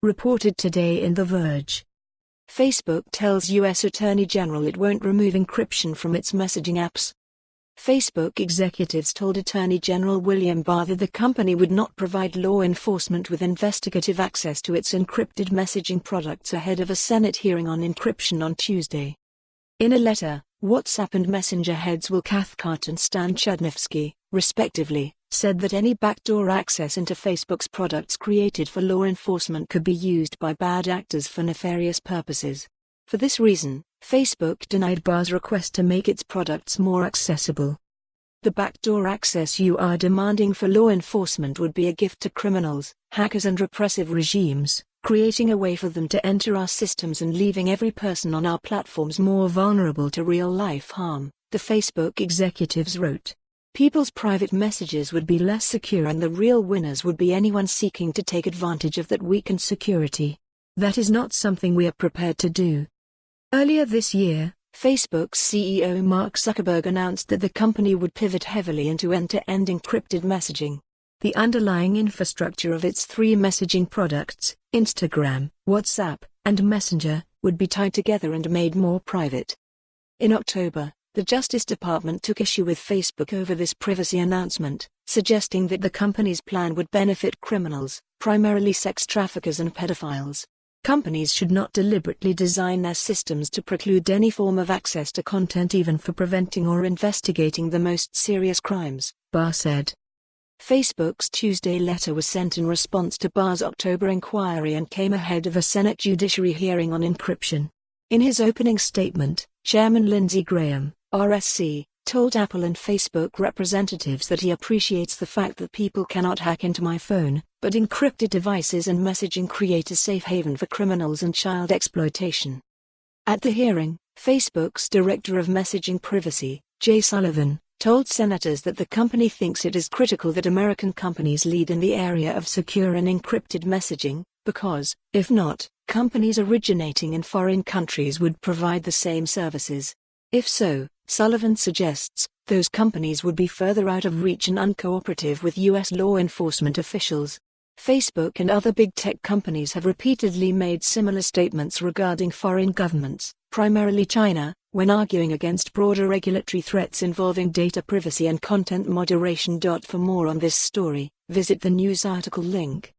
reported today in The Verge. Facebook tells U.S. Attorney General it won't remove encryption from its messaging apps. Facebook executives told Attorney General William Barr that the company would not provide law enforcement with investigative access to its encrypted messaging products ahead of a Senate hearing on encryption on Tuesday. In a letter, WhatsApp and Messenger heads Will Cathcart and Stan Chudnovsky, respectively, said that any backdoor access into Facebook's products created for law enforcement could be used by bad actors for nefarious purposes. For this reason, Facebook denied Barr's request to make its products more accessible. The backdoor access you are demanding for law enforcement would be a gift to criminals, hackers and repressive regimes, creating a way for them to enter our systems and leaving every person on our platforms more vulnerable to real-life harm, the Facebook executives wrote. People's private messages would be less secure and the real winners would be anyone seeking to take advantage of that weakened security. That is not something we are prepared to do. Earlier this year, Facebook's CEO Mark Zuckerberg announced that the company would pivot heavily into end-to-end encrypted messaging. The underlying infrastructure of its three messaging products, Instagram, WhatsApp, and Messenger, would be tied together and made more private. In October, the Justice Department took issue with Facebook over this privacy announcement, suggesting that the company's plan would benefit criminals, primarily sex traffickers and pedophiles. Companies should not deliberately design their systems to preclude any form of access to content even for preventing or investigating the most serious crimes, Barr said. Facebook's Tuesday letter was sent in response to Barr's October inquiry and came ahead of a Senate judiciary hearing on encryption. In his opening statement, Chairman Lindsey Graham, RSC, told Apple and Facebook representatives that he appreciates the fact that people cannot hack into my phone, but encrypted devices and messaging create a safe haven for criminals and child exploitation. At the hearing, Facebook's Director of Messaging Privacy, Jay Sullivan, told senators that the company thinks it is critical that American companies lead in the area of secure and encrypted messaging, because, if not, companies originating in foreign countries would provide the same services. If so, Sullivan suggests, those companies would be further out of reach and uncooperative with U.S. law enforcement officials. Facebook and other big tech companies have repeatedly made similar statements regarding foreign governments, primarily China, when arguing against broader regulatory threats involving data privacy and content moderation. For more on this story, visit the news article link.